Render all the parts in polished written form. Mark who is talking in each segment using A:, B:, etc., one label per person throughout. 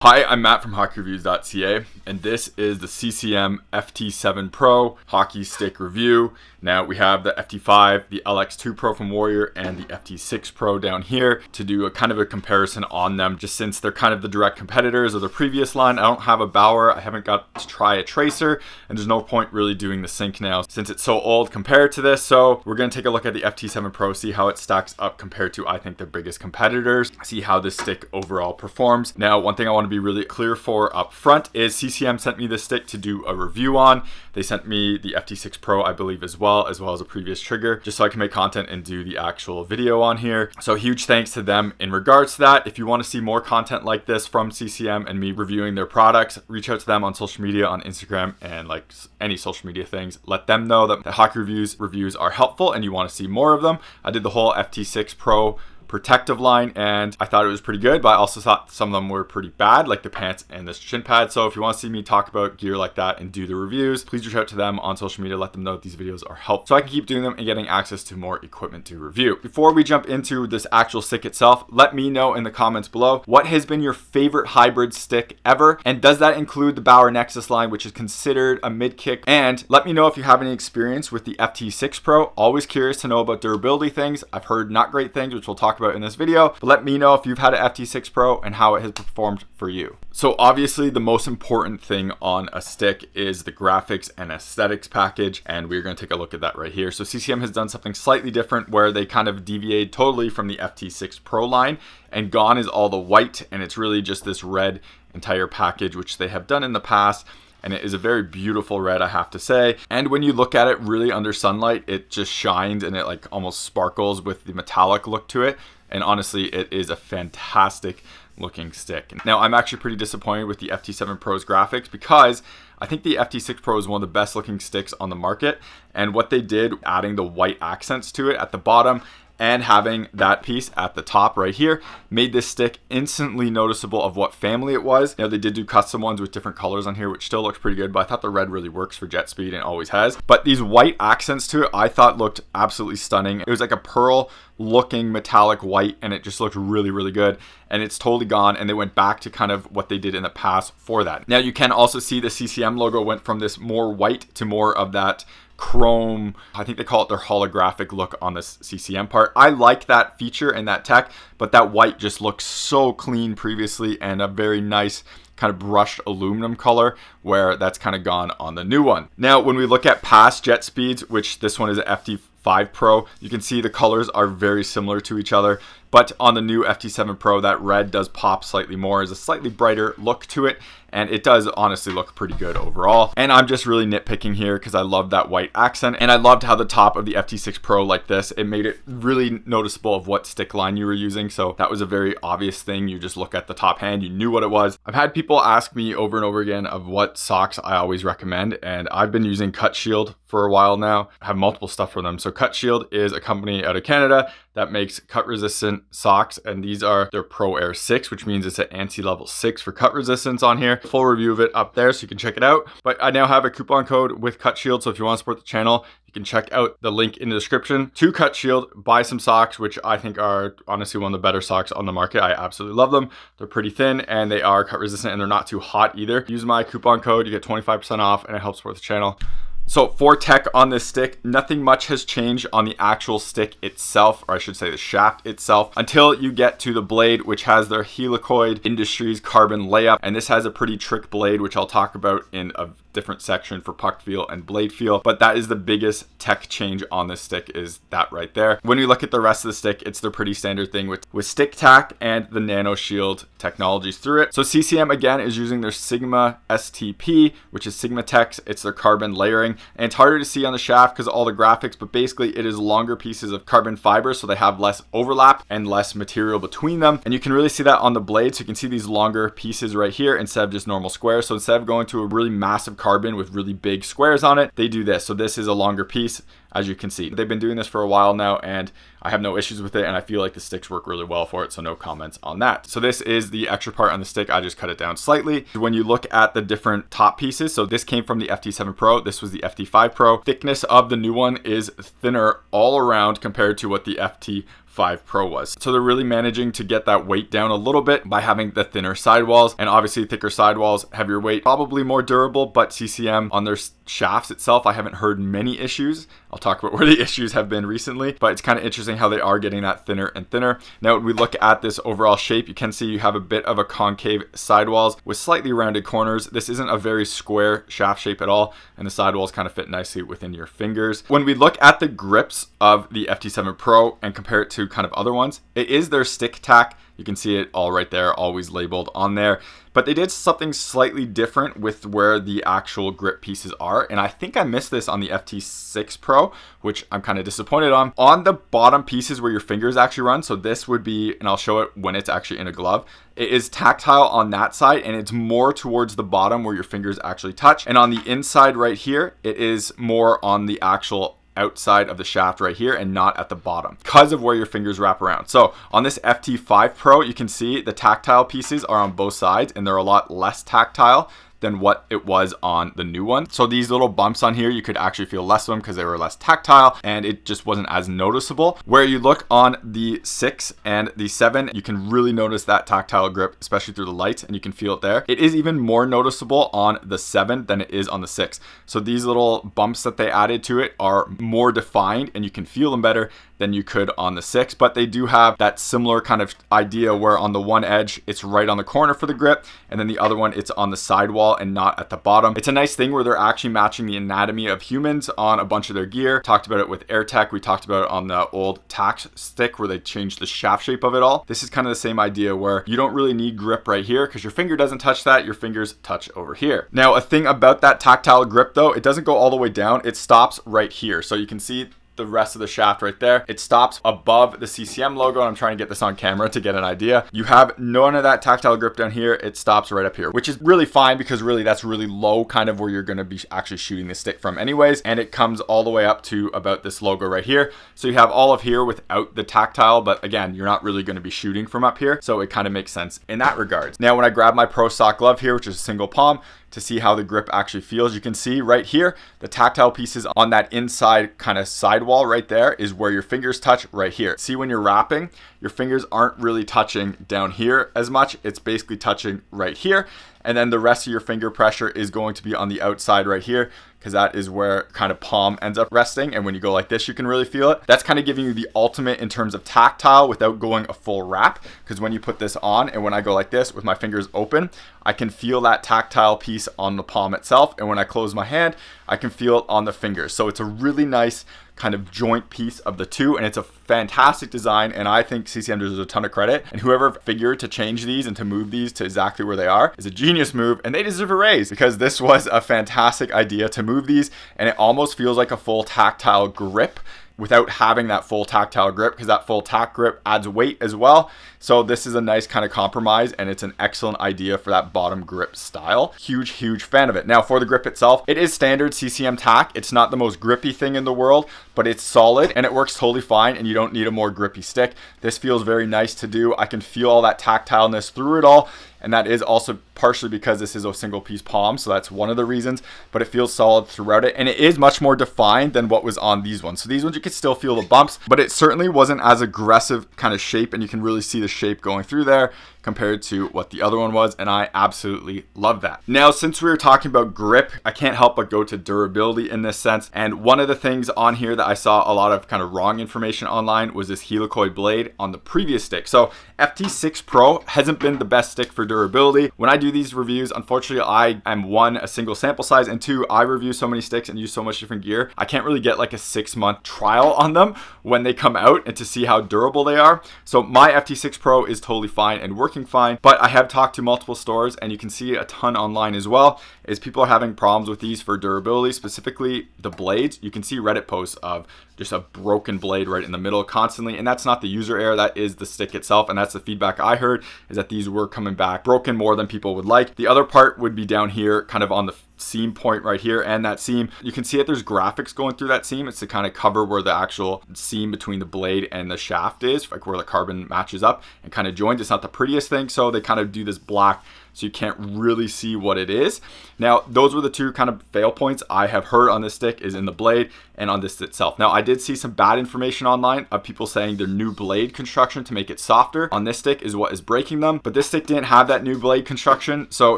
A: Hi, I'm Matt from HockeyReviews.ca, and this is the CCM FT7 Pro hockey stick review. Now we have the FT5, the LX2 Pro from Warrior, and the FT6 Pro down here to do a kind of a comparison on them, just since they're kind of the direct competitors of the previous line. I don't have a Bauer, I haven't got to try a Tracer, and there's no point really doing the sync now since it's so old compared to this. So we're going to take a look at the FT7 Pro, see how it stacks up compared to, I think, their biggest competitors, see how this stick overall performs. Now, one thing I want to be really clear for up front is CCM sent me this stick to do a review on. They sent me the FT6 Pro, I believe, as well as a previous trigger, just so I can make content and do the actual video on here. So huge thanks to them in regards to that. If you want to see more content like this from CCM and me reviewing their products, reach out to them on social media, on Instagram, and like any social media things. Let them know that the Hockey reviews are helpful and you want to see more of them. I did the whole FT6 Pro protective line and I thought it was pretty good, but I also thought some of them were pretty bad, like the pants and this shin pad. So if you want to see me talk about gear like that and do the reviews, please reach out to them on social media, let them know that these videos are helpful so I can keep doing them and getting access to more equipment to review. Before we jump into this actual stick itself, let me know in the comments below what has been your favorite hybrid stick ever, and does that include the Bauer Nexus line, which is considered a mid-kick? And let me know if you have any experience with the FT6 Pro. Always curious to know about durability things. I've heard not great things, which we'll talk about in this video, but let me know if you've had an FT6 Pro and how it has performed for you. So obviously the most important thing on a stick is the graphics and aesthetics package, and we're going to take a look at that right here. So CCM has done something slightly different where they kind of deviate totally from the FT6 Pro line, and gone is all the white, and it's really just this red entire package, which they have done in the past. And it is a very beautiful red, I have to say. And when you look at it really under sunlight, it just shines and it like almost sparkles with the metallic look to it. And honestly, it is a fantastic looking stick. Now, I'm actually pretty disappointed with the FT7 Pro's graphics because I think the FT6 Pro is one of the best looking sticks on the market. And what they did, adding the white accents to it at the bottom and having that piece at the top right here, made this stick instantly noticeable of what family it was. Now, they did do custom ones with different colors on here, which still looks pretty good, but I thought the red really works for Jetspeed and always has. But these white accents to it, I thought looked absolutely stunning. It was like a pearl looking metallic white, and it just looked really, really good. And it's totally gone, and they went back to kind of what they did in the past for that. Now, you can also see the CCM logo went from this more white to more of that chrome, I think they call it their holographic look on this CCM part. I like that feature and that tech, but that white just looks so clean previously, and a very nice kind of brushed aluminum color, where that's kind of gone on the new one. Now, when we look at past Jetspeeds, which this one is an FT5 Pro, you can see the colors are very similar to each other, but on the new FT7 Pro, that red does pop slightly more, as a slightly brighter look to it, and it does honestly look pretty good overall. And I'm just really nitpicking here because I love that white accent, and I loved how the top of the FT6 Pro like this, it made it really noticeable of what stick line you were using. So that was a very obvious thing. You just look at the top hand, you knew what it was. I've had people ask me over and over again of what socks I always recommend, and I've been using Cutshield for a while now. I have multiple stuff for them. So Cutshield is a company out of Canada that makes cut resistant socks, and these are their Pro Air 6, which means it's an ANSI level 6 for cut resistance on here. Full review of it up there so you can check it out. But I now have a coupon code with Cutshield, so if you want to support the channel, you can check out the link in the description to Cutshield, buy some socks, which I think are honestly one of the better socks on the market. I absolutely love them. They're pretty thin and they are cut resistant, and they're not too hot either. Use my coupon code, you get 25% off, and it helps support the channel. So for tech on this stick, nothing much has changed on the actual stick itself, or I should say the shaft itself, until you get to the blade, which has their Helicoid Industries carbon layup. And this has a pretty trick blade, which I'll talk about in a different section for puck feel and blade feel. But that is the biggest tech change on this stick, is that right there. When we look at the rest of the stick, it's the pretty standard thing with stick tack and the nano shield technologies through it. So CCM again is using their Sigma STP, which is Sigma Tex. It's their carbon layering, and it's harder to see on the shaft because of all the graphics, but basically it is longer pieces of carbon fiber, so they have less overlap and less material between them. And you can really see that on the blade. So you can see these longer pieces right here instead of just normal squares. So instead of going to a really massive carbon with really big squares on it, they do this. So this is a longer piece, as you can see. They've been doing this for a while now, and I have no issues with it, and I feel like the sticks work really well for it, so no comments on that. So this is the extra part on the stick. I just cut it down slightly. When you look at the different top pieces, so this came from the FT7 Pro, this was the FT5 Pro. Thickness of the new one is thinner all around compared to what the FT5 FT5 Pro was. So they're really managing to get that weight down a little bit by having the thinner sidewalls, and obviously thicker sidewalls, heavier weight, probably more durable. But CCM on their shafts itself, I haven't heard many issues. I'll talk about where the issues have been recently, but it's kind of interesting how they are getting that thinner and thinner. Now, when we look at this overall shape, you can see you have a bit of a concave sidewalls with slightly rounded corners. This isn't a very square shaft shape at all, and the sidewalls kind of fit nicely within your fingers. When we look at the grips of the FT7 Pro and compare it to kind of other ones, it is their stick tack. You can see it all right there, always labeled on there. But they did something slightly different with where the actual grip pieces are. And I think I missed this on the FT6 Pro, which I'm kind of disappointed on. On the bottom pieces where your fingers actually run, so this would be, and I'll show it when it's actually in a glove, it is tactile on that side, and it's more towards the bottom where your fingers actually touch. And on the inside right here, it is more on the actual outside of the shaft right here and not at the bottom because of where your fingers wrap around. So on this FT5 Pro, you can see the tactile pieces are on both sides, and they're a lot less tactile than what it was on the new one. So these little bumps on here, you could actually feel less of them because they were less tactile and it just wasn't as noticeable. Where you look on the 6 and the 7, you can really notice that tactile grip, especially through the lights, and you can feel it there. It is even more noticeable on the 7 than it is on the 6. So these little bumps that they added to it are more defined and you can feel them better than you could on the 6, but they do have that similar kind of idea where on the one edge, it's right on the corner for the grip, and then the other one, it's on the sidewall and not at the bottom. It's a nice thing where they're actually matching the anatomy of humans on a bunch of their gear. Talked about it with AirTech. We talked about it on the old tack stick where they changed the shaft shape of it all. This is kind of the same idea where you don't really need grip right here because your finger doesn't touch that. Your fingers touch over here. Now, a thing about that tactile grip though, it doesn't go all the way down. It stops right here. So you can see the rest of the shaft right there. It stops above the CCM logo. I'm trying to get this on camera to get an idea. You have none of that tactile grip down here. It stops right up here, which is really fine because really that's really low, kind of where you're going to be actually shooting the stick from anyways. And it comes all the way up to about this logo right here. So you have all of here without the tactile, but again, you're not really going to be shooting from up here. So it kind of makes sense in that regards. Now, when I grab my Pro Stock glove here, which is a single palm, to see how the grip actually feels, you can see right here, the tactile pieces on that inside kind of sidewall right there is where your fingers touch right here. See, when you're wrapping, your fingers aren't really touching down here as much. It's basically touching right here. And then the rest of your finger pressure is going to be on the outside right here, because that is where kind of palm ends up resting. And when you go like this, you can really feel it. That's kind of giving you the ultimate in terms of tactile without going a full wrap. Because when you put this on and when I go like this with my fingers open, I can feel that tactile piece on the palm itself. And when I close my hand, I can feel it on the fingers. So it's a really nice kind of joint piece of the two, and it's a fantastic design, and I think CCM deserves a ton of credit. And whoever figured to change these and to move these to exactly where they are is a genius move, and they deserve a raise because this was a fantastic idea to move these, and it almost feels like a full tactile grip without having that full tactile grip, because that full tack grip adds weight as well. So this is a nice kind of compromise, and it's an excellent idea for that bottom grip style. Huge fan of it. Now, for the grip itself, it is standard CCM tack. It's not the most grippy thing in the world, but it's solid and it works totally fine, and you don't need a more grippy stick. This feels very nice to do. I can feel all that tactileness through it all, and that is also partially because this is a single piece palm, so that's one of the reasons, but it feels solid throughout it, and it is much more defined than what was on these ones. So these ones, you could still feel the bumps, but it certainly wasn't as aggressive kind of shape, and you can really see the shape going through there compared to what the other one was, and I absolutely love that. Now, since we were talking about grip, I can't help but go to durability in this sense, and one of the things on here that I saw a lot of kind of wrong information online was this helicoid blade on the previous stick. So FT6 Pro hasn't been the best stick for durability. When I do these reviews, unfortunately, I am one, a single sample size, and two, I review so many sticks and use so much different gear. I can't really get like a 6-month trial on them when they come out and to see how durable they are. So my FT6 Pro is totally fine and working fine, but I have talked to multiple stores, and you can see a ton online as well, is people are having problems with these for durability, specifically the blades. You can see Reddit posts of just a broken blade right in the middle constantly, and that's not the user error, that is the stick itself, and that's the feedback I heard, is that these were coming back broken more than people would like. The other part would be down here, kind of on the seam point right here, and that seam, you can see that there's graphics going through that seam. It's to kind of cover where the actual seam between the blade and the shaft is, like where the carbon matches up and kind of joins. It's not the prettiest thing, so they kind of do this black so you can't really see what it is. Now, those were the two kind of fail points I have heard on this stick, is in the blade and on this itself. Now, I did see some bad information online of people saying their new blade construction to make it softer on this stick is what is breaking them, but this stick didn't have that new blade construction, so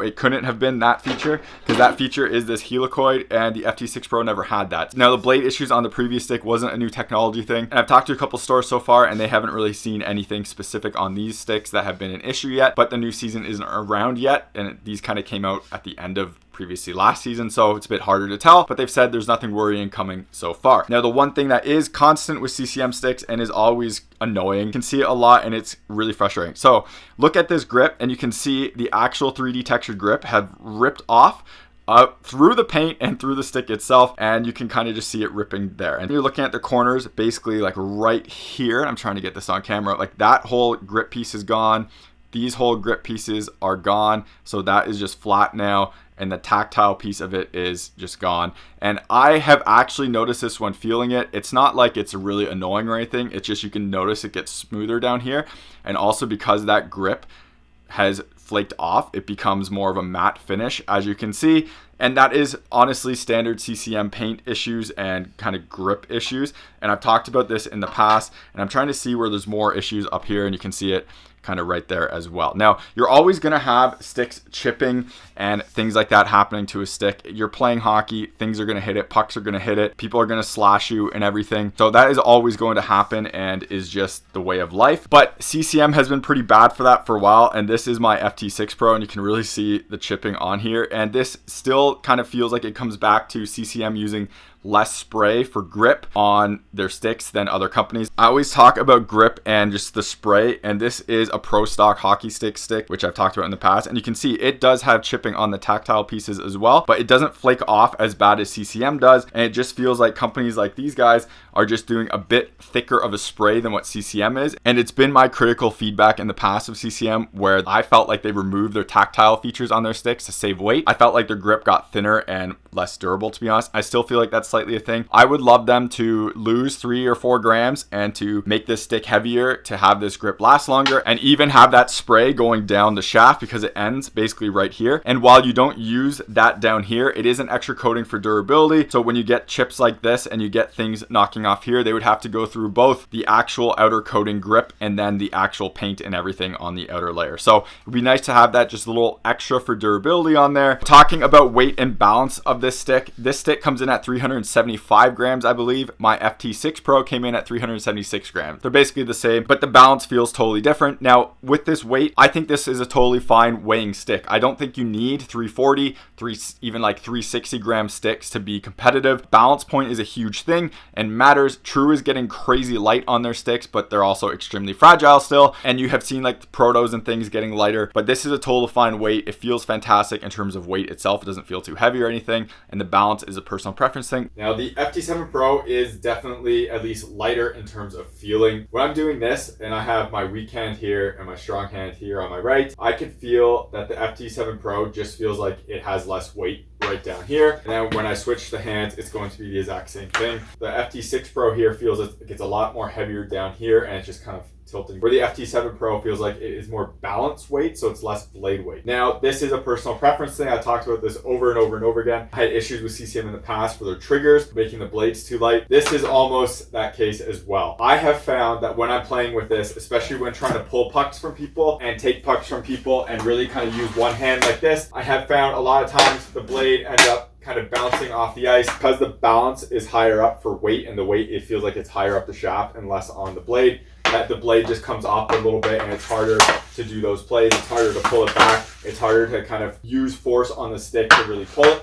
A: it couldn't have been that feature, because that feature is this helicoid, and the FT6 Pro never had that. Now, the blade issues on the previous stick wasn't a new technology thing, and I've talked to a couple stores so far, and they haven't really seen anything specific on these sticks that have been an issue yet, but the new season isn't around yet, and these kind of came out at the end of previously last season, so it's a bit harder to tell, but they've said there's nothing worrying coming so far. Now, the one thing that is constant with CCM sticks and is always annoying, you can see it a lot, and it's really frustrating. So look at this grip, and you can see the actual 3D textured grip have ripped off through the paint and through the stick itself, and you can kind of just see it ripping there. And you're looking at the corners, basically like right here. I'm trying to get this on camera. Like that whole grip piece is gone. These whole grip pieces are gone, so that is just flat now, and the tactile piece of it is just gone. And I have actually noticed this when feeling it. It's not like it's really annoying or anything, it's just you can notice it gets smoother down here, and also because that grip has flaked off, it becomes more of a matte finish, as you can see. And that is honestly standard CCM paint issues and kind of grip issues, and I've talked about this in the past, and I'm trying to see where there's more issues up here, and you can see it kind of right there as well. Now, you're always going to have sticks chipping and things like that happening to a stick. You're playing hockey, things are going to hit it, pucks are going to hit it, people are going to slash you and everything. So that is always going to happen and is just the way of life. But CCM has been pretty bad for that for a while, and this is my FT6 Pro, and you can really see the chipping on here. And this still kind of feels like it comes back to CCM using less spray for grip on their sticks than other companies. I always talk about grip and just the spray, and this is a pro stock hockey stick, which I've talked about in the past, and you can see it does have chipping on the tactile pieces as well, but it doesn't flake off as bad as CCM does, and it just feels like companies like these guys are just doing a bit thicker of a spray than what CCM is. And it's been my critical feedback in the past of CCM, where I felt like they removed their tactile features on their sticks to save weight. I felt like their grip got thinner and less durable, to be honest. I still feel like that's slightly a thing. I would love them to lose 3 or 4 grams and to make this stick heavier to have this grip last longer, and even have that spray going down the shaft, because it ends basically right here. And while you don't use that down here, it is an extra coating for durability. So when you get chips like this and you get things knocking off here, they would have to go through both the actual outer coating grip and then the actual paint and everything on the outer layer. So it would be nice to have that just a little extra for durability on there. Talking about weight and balance of this stick comes in at 375 grams, I believe. My FT6 Pro came in at 376 grams. They're basically the same, but the balance feels totally different. Now, with this weight, I think this is a totally fine weighing stick. I don't think you need 340, even like 360 gram sticks to be competitive. Balance point is a huge thing and matters. True is getting crazy light on their sticks, but they're also extremely fragile still. And you have seen like the Protos and things getting lighter, but this is a total fine weight. It feels fantastic in terms of weight itself. It doesn't feel too heavy or anything, and the balance is a personal preference thing. Now, the FT7 Pro is definitely at least lighter in terms of feeling. When I'm doing this and I have my weak hand here and my strong hand here on my right, I can feel that the FT7 Pro just feels like it has less weight right down here. And then when I switch the hands, it's going to be the exact same thing. The FT6 Pro here feels it gets a lot more heavier down here, and it's just kind of tilting. Where the FT7 Pro feels like it is more balanced weight, so it's less blade weight. Now, this is a personal preference thing. I talked about this over and over and over again. I had issues with CCM in the past for their triggers, making the blades too light. This is almost that case as well. I have found that when I'm playing with this, especially when trying to pull pucks from people and take pucks from people and really kind of use one hand like this, I have found a lot of times the blade ends up kind of bouncing off the ice because the balance is higher up for weight, and the weight, it feels like it's higher up the shaft and less on the blade. That the blade just comes off a little bit, and it's harder to do those plays. It's harder to pull it back. It's harder to kind of use force on the stick to really pull it.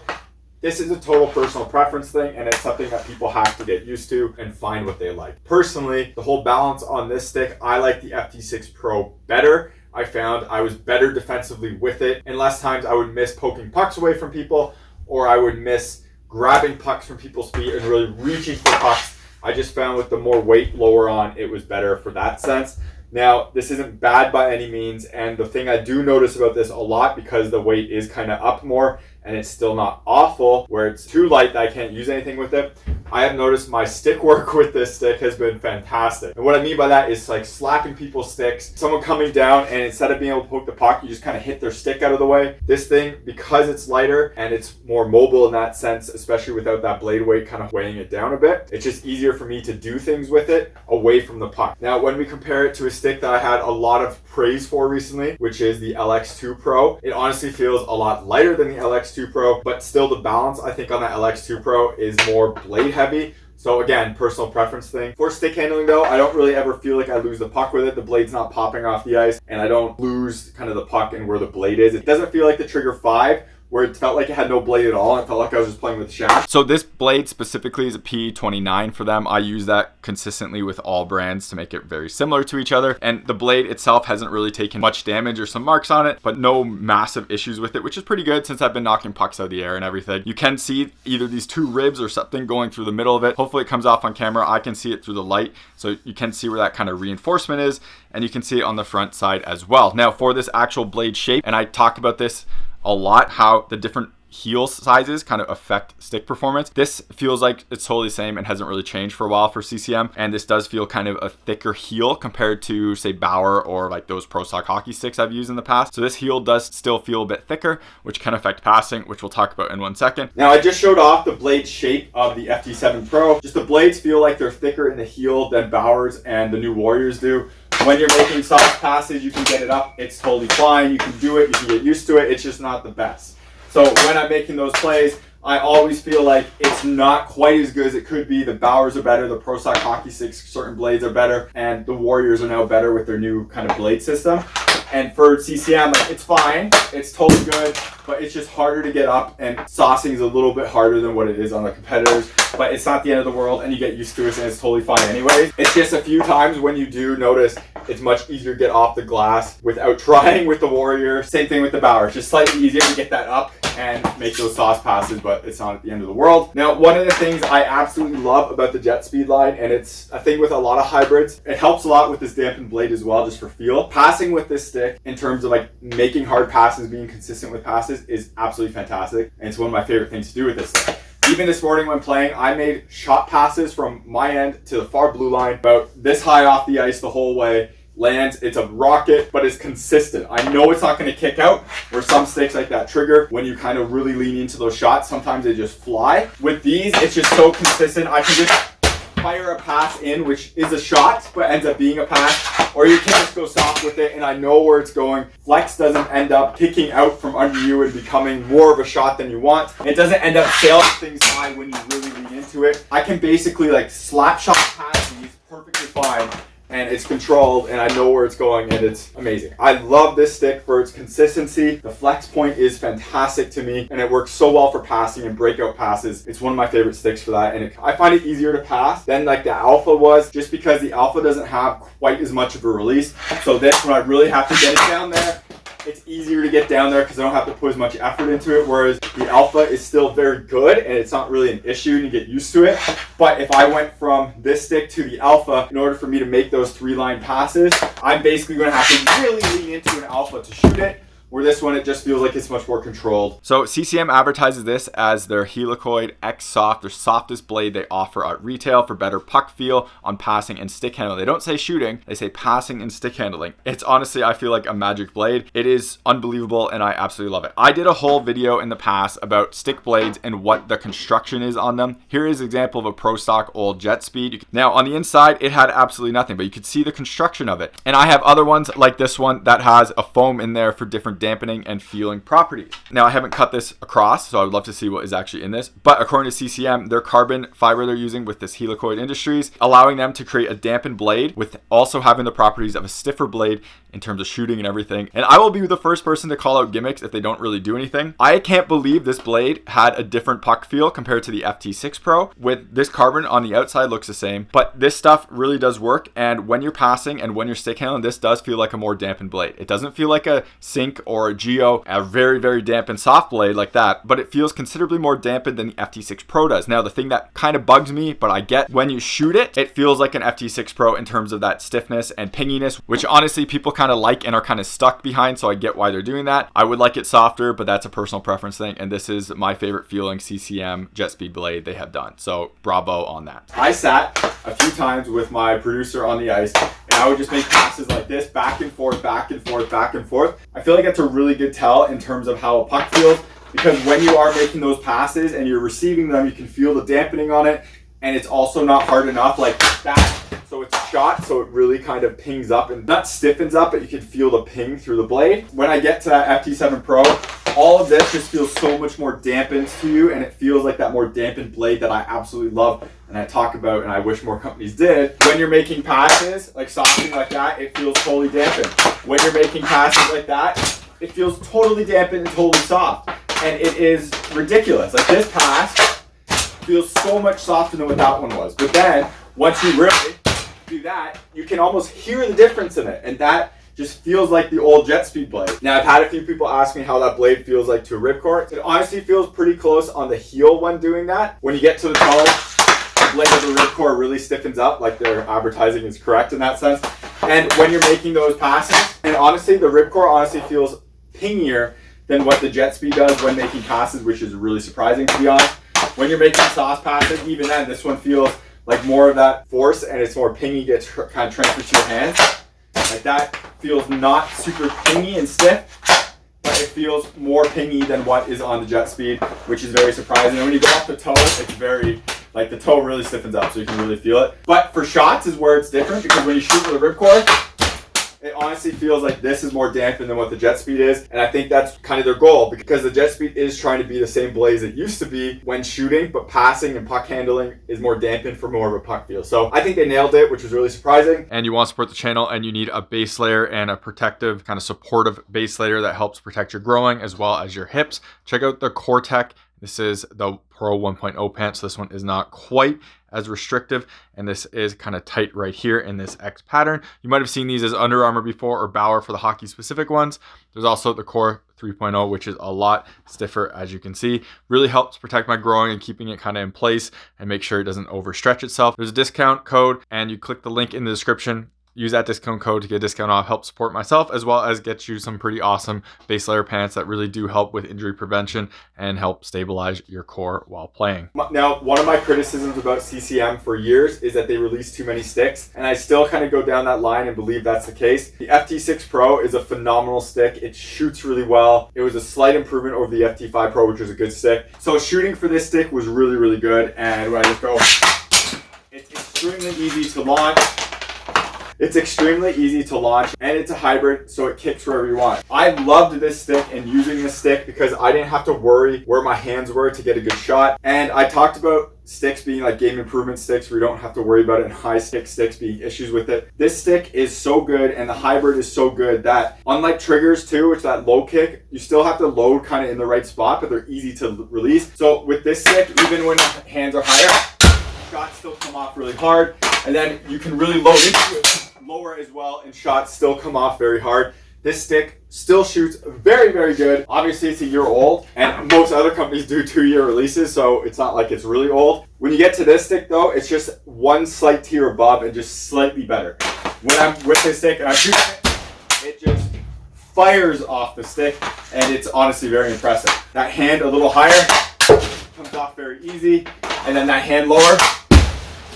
A: This is a total personal preference thing, and it's something that people have to get used to and find what they like. Personally, the whole balance on this stick, I like the FT6 Pro better. I found I was better defensively with it, and less times I would miss poking pucks away from people, or I would miss grabbing pucks from people's feet and really reaching for pucks. I just found with the more weight lower on, it was better for that sense. Now, this isn't bad by any means, and the thing I do notice about this a lot, because the weight is kind of up more, and it's still not awful where it's too light that I can't use anything with it. I have noticed my stick work with this stick has been fantastic. And what I mean by that is like slapping people's sticks, someone coming down and instead of being able to poke the puck, you just kind of hit their stick out of the way. This thing, because it's lighter and it's more mobile in that sense, especially without that blade weight kind of weighing it down a bit, it's just easier for me to do things with it away from the puck. Now, when we compare it to a stick that I had a lot of praise for recently, which is the LX2 Pro, it honestly feels a lot lighter than the LX2 Pro, but still the balance I think on that LX2 Pro is more blade heavy. So again, personal preference thing. For stick handling though, I don't really ever feel like I lose the puck with it. The blade's not popping off the ice and I don't lose kind of the puck and where the blade is. It doesn't feel like the Trigger 5 where it felt like it had no blade at all. It felt like I was just playing with the shaft. So this blade specifically is a P29 for them. I use that consistently with all brands to make it very similar to each other. And the blade itself hasn't really taken much damage or some marks on it, but no massive issues with it, which is pretty good since I've been knocking pucks out of the air and everything. You can see either these two ribs or something going through the middle of it. Hopefully it comes off on camera. I can see it through the light. So you can see where that kind of reinforcement is, and you can see it on the front side as well. Now for this actual blade shape, and I talk about this a lot, how the different heel sizes kind of affect stick performance. This feels like it's totally the same and hasn't really changed for a while for CCM, and this does feel kind of a thicker heel compared to say Bauer or like those pro stock hockey sticks I've used in the past. So this heel does still feel a bit thicker, which can affect passing, which we'll talk about in 1 second. Now I just showed off the blade shape of the FT7 Pro. Just the blades feel like they're thicker in the heel than Bauer's and the new Warriors do. When you're making soft passes, you can get it up. It's totally fine. You can do it. You can get used to it. It's just not the best. So when I'm making those plays, I always feel like it's not quite as good as it could be. The Bauers are better. The Pro Stock hockey sticks, certain blades are better. And the Warriors are now better with their new kind of blade system. And for CCM, like, it's fine. It's totally good, but it's just harder to get up, and saucing is a little bit harder than what it is on the competitors, but it's not the end of the world, and you get used to it, and it's totally fine anyways. It's just a few times when you do notice it's much easier to get off the glass without trying with the Warrior. Same thing with the Bauer. It's just slightly easier to get that up and make those sauce passes, but it's not at the end of the world. Now, one of the things I absolutely love about the Jetspeed line, and it's a thing with a lot of hybrids, it helps a lot with this dampened blade as well, just for feel. Passing with this stick in terms of like making hard passes, being consistent with passes is absolutely fantastic. And it's one of my favorite things to do with this thing. Even this morning when playing, I made shot passes from my end to the far blue line, about this high off the ice the whole way. Lands, it's a rocket, but it's consistent. I know it's not going to kick out, where some sticks like that Trigger, when you kind of really lean into those shots, sometimes they just fly. With these, it's just so consistent. I can just fire a pass in, which is a shot, but ends up being a pass, or you can just go soft with it, and I know where it's going. Flex doesn't end up kicking out from under you and becoming more of a shot than you want. It doesn't end up sailing things high when you really lean into it. I can basically like slap shot pass these perfectly fine, and it's controlled, and I know where it's going, and it's amazing. I love this stick for its consistency. The flex point is fantastic to me, and it works so well for passing and breakout passes. It's one of my favorite sticks for that, and I find it easier to pass than like the Alpha was, just because the Alpha doesn't have quite as much of a release. So this, when I really have to get it down there, it's easier to get down there because I don't have to put as much effort into it, whereas the Alpha is still very good and it's not really an issue to get used to it. But if I went from this stick to the Alpha, in order for me to make those 3-line passes, I'm basically going to have to really lean into an Alpha to shoot it. Where this one, it just feels like it's much more controlled. So CCM advertises this as their Helicoid X Soft, their softest blade they offer at retail for better puck feel on passing and stick handling. They don't say shooting, they say passing and stick handling. It's honestly, I feel like a magic blade. It is unbelievable and I absolutely love it. I did a whole video in the past about stick blades and what the construction is on them. Here is an example of a pro stock old Jetspeed. Now on the inside, it had absolutely nothing, but you could see the construction of it. And I have other ones like this one that has a foam in there for different dampening and feeling properties. Now I haven't cut this across, so I would love to see what is actually in this, but according to CCM, their carbon fiber they're using with this Helicoid Industries, allowing them to create a dampened blade with also having the properties of a stiffer blade in terms of shooting and everything. And I will be the first person to call out gimmicks if they don't really do anything. I can't believe this blade had a different puck feel compared to the FT6 Pro. With this carbon on the outside looks the same, but this stuff really does work, and when you're passing and when you're stick handling, this does feel like a more dampened blade. It doesn't feel like a sink or a Geo, a very, very dampened soft blade like that, but it feels considerably more dampened than the FT6 Pro does. Now, the thing that kind of bugs me, but I get when you shoot it, it feels like an FT6 Pro in terms of that stiffness and pinginess, which honestly people kind of like and are kind of stuck behind, so I get why they're doing that. I would like it softer, but that's a personal preference thing, and this is my favorite feeling CCM Jetspeed blade they have done. So bravo on that. I sat a few times with my producer on the ice, and I would just make passes like this, back and forth, back and forth, back and forth. I feel like that's a really good tell in terms of how a puck feels, because when you are making those passes and you're receiving them, you can feel the dampening on it, and it's also not hard enough like that. So it's a shot, so it really kind of pings up and not stiffens up, but you can feel the ping through the blade. When I get to that FT7 Pro, all of this just feels so much more dampened to you, and it feels like that more dampened blade that I absolutely love and I talk about and I wish more companies did. When you're making passes, like something like that, it feels totally dampened. When you're making passes like that, it feels totally dampened and totally soft. And it is ridiculous. Like this pass feels so much softer than what that one was. But then, once you really do that, you can almost hear the difference in it. And that just feels like the old Jetspeed blade. Now, I've had a few people ask me how that blade feels like to a ripcord. It honestly feels pretty close on the heel when doing that. When you get to the toe, the blade of the ripcord really stiffens up, like their advertising is correct in that sense. And when you're making those passes, and honestly, the ripcord honestly feels pingier than what the Jetspeed does when making passes, which is really surprising, to be honest. When you're making sauce passes, even then, this one feels like more of that force, and it's more pingy, gets kind of transferred to your hands. Like that feels not super pingy and stiff, but it feels more pingy than what is on the Jetspeed, which is very surprising. And when you go off the toe, it's very, like the toe really stiffens up, so you can really feel it. But for shots is where it's different, because when you shoot with a ripcord, it honestly feels like this is more dampened than what the Jetspeed is, and I think that's kind of their goal, because the Jetspeed is trying to be the same blade it used to be when shooting, but passing and puck handling is more dampened for more of a puck feel. So I think they nailed it, which was really surprising. And you want to support the channel, and you need a base layer and a protective, kind of supportive base layer that helps protect your growing as well as your hips. Check out the Cortec. This is the Pro 1.0 pant, so this one is not quite as restrictive, and this is kind of tight right here in this X pattern. You might have seen these as Under Armour before, or Bauer for the hockey specific ones. There's also the Core 3.0, which is a lot stiffer, as you can see. Really helps protect my growing and keeping it kind of in place and make sure it doesn't overstretch itself. There's a discount code, and you click the link in the description. Use that discount code to get a discount off, help support myself, as well as get you some pretty awesome base layer pants that really do help with injury prevention and help stabilize your core while playing. Now, one of my criticisms about CCM for years is that they release too many sticks, and I still kind of go down that line and believe that's the case. The FT6 Pro is a phenomenal stick. It shoots really well. It was a slight improvement over the FT5 Pro, which was a good stick. So shooting for this stick was really, really good, and when I just go, it's extremely easy to launch. It's extremely easy to launch, and it's a hybrid, so it kicks wherever you want. I loved this stick and using this stick because I didn't have to worry where my hands were to get a good shot. And I talked about sticks being like game improvement sticks where you don't have to worry about it, and high stick sticks being issues with it. This stick is so good, and the hybrid is so good that unlike triggers too, which that low kick, you still have to load kind of in the right spot, but they're easy to release. So with this stick, even when hands are higher, shots still come off really hard, and then you can really load into it lower as well, and shots still come off very hard. This stick still shoots very, very good. Obviously, it's a year old, and most other companies do 2-year releases, so it's not like it's really old. When you get to this stick, though, it's just one slight tier above and just slightly better. When I'm with this stick and I'm shooting it just fires off the stick, and it's honestly very impressive. That hand a little higher comes off very easy, and then that hand lower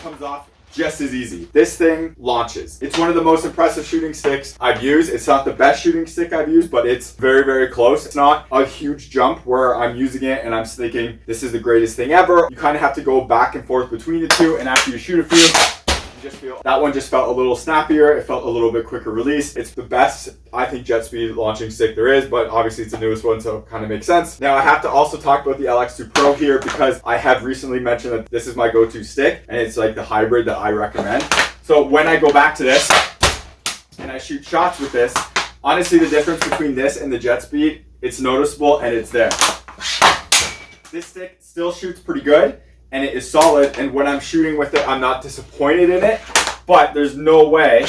A: comes off just as easy. This thing launches. It's one of the most impressive shooting sticks I've used. It's not the best shooting stick I've used, but it's very, very close. It's not a huge jump where I'm using it and I'm thinking this is the greatest thing ever. You kind of have to go back and forth between the two, and after you shoot a few, just feel that one just felt a little snappier. It felt a little bit quicker release. It's the best, I think, Jetspeed launching stick there is, but obviously it's the newest one, so it kind of makes sense. Now I have to also talk about the LX2 Pro here, because I have recently mentioned that this is my go-to stick, and it's like the hybrid that I recommend. So when I go back to this and I shoot shots with this, honestly the difference between this and the Jetspeed, it's noticeable and it's there. This stick still shoots pretty good, and it is solid, and when I'm shooting with it, I'm not disappointed in it, but there's no way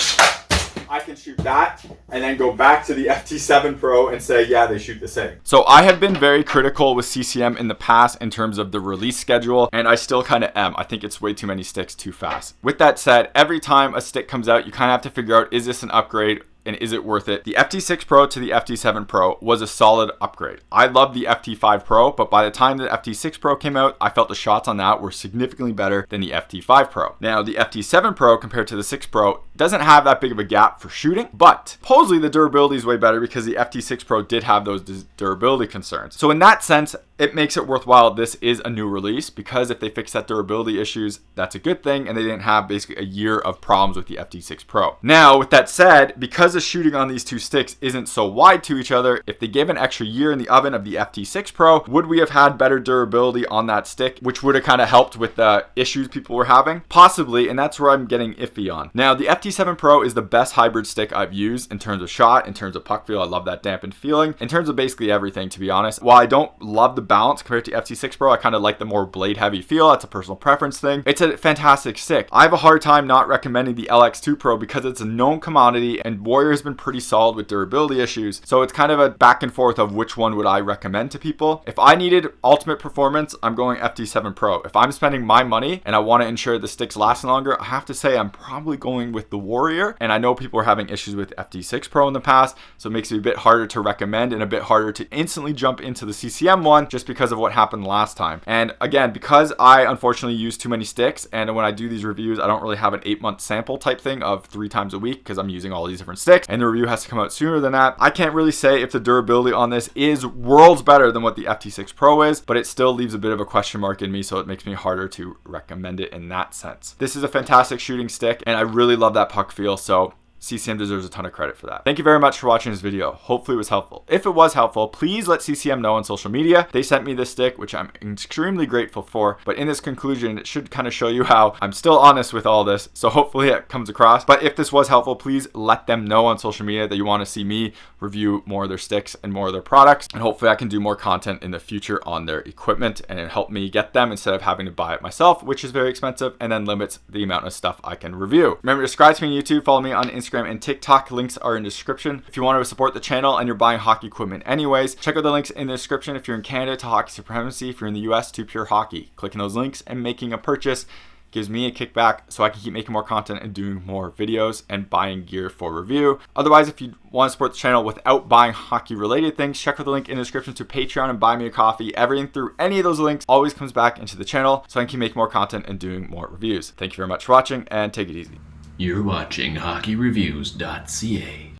A: I can shoot that and then go back to the FT7 Pro and say, yeah, they shoot the same. So I have been very critical with CCM in the past in terms of the release schedule, and I still kind of am. I think it's way too many sticks too fast. With that said, every time a stick comes out, you kind of have to figure out, is this an upgrade? And is it worth it? The FT6 Pro to the FT7 Pro was a solid upgrade. I love the FT5 Pro, but by the time the FT6 Pro came out, I felt the shots on that were significantly better than the FT5 Pro. Now, the FT7 Pro compared to the 6 Pro doesn't have that big of a gap for shooting, but supposedly the durability is way better because the FT6 Pro did have those durability concerns. So in that sense, it makes it worthwhile. This is a new release because if they fix that durability issues, that's a good thing, and they didn't have basically a year of problems with the FT6 Pro. Now, with that said, because the shooting on these two sticks isn't so wide to each other, if they gave an extra year in the oven of the FT6 Pro, would we have had better durability on that stick, which would have kind of helped with the issues people were having? Possibly, and that's where I'm getting iffy on. Now, the FT7 Pro is the best hybrid stick I've used in terms of shot, in terms of puck feel. I love that dampened feeling, in terms of basically everything, to be honest. While I don't love the balance compared to FT6 Pro, I kind of like the more blade heavy feel. That's a personal preference thing. It's a fantastic stick. I have a hard time not recommending the LX2 Pro because it's a known commodity and Warrior has been pretty solid with durability issues. So it's kind of a back and forth of which one would I recommend to people. If I needed ultimate performance, I'm going FT7 Pro. If I'm spending my money and I want to ensure the sticks last longer, I have to say I'm probably going with the Warrior. And I know people are having issues with FT6 Pro in the past, so it makes it a bit harder to recommend and a bit harder to instantly jump into the CCM one just because of what happened last time. And again, because I unfortunately use too many sticks, and when I do these reviews, I don't really have an 8-month sample type thing of 3 times a week because I'm using all these different sticks, and the review has to come out sooner than that. I can't really say if the durability on this is worlds better than what the FT6 Pro is, but it still leaves a bit of a question mark in me, so it makes me harder to recommend it in that sense. This is a fantastic shooting stick, and I really love that puck feel, so CCM deserves a ton of credit for that. Thank you very much for watching this video. Hopefully it was helpful. If it was helpful, please let CCM know on social media. They sent me this stick, which I'm extremely grateful for. But in this conclusion, it should kind of show you how I'm still honest with all this. So hopefully it comes across. But if this was helpful, please let them know on social media that you want to see me review more of their sticks and more of their products. And hopefully I can do more content in the future on their equipment and it help me get them instead of having to buy it myself, which is very expensive and then limits the amount of stuff I can review. Remember to subscribe to me on YouTube, follow me on Instagram and TikTok. Links are in the description. If you want to support the channel and you're buying hockey equipment anyways, check out the links in the description. If you're in Canada, to Hockey Supremacy. If you're in the US, to Pure Hockey. Clicking those links and making a purchase gives me a kickback so I can keep making more content and doing more videos and buying gear for review. Otherwise, if you want to support the channel without buying hockey related things, check out the link in the description to Patreon and buy me a coffee. Everything through any of those links always comes back into the channel so I can keep making more content and doing more reviews. Thank you very much for watching and take it easy.
B: You're watching HockeyReviews.ca.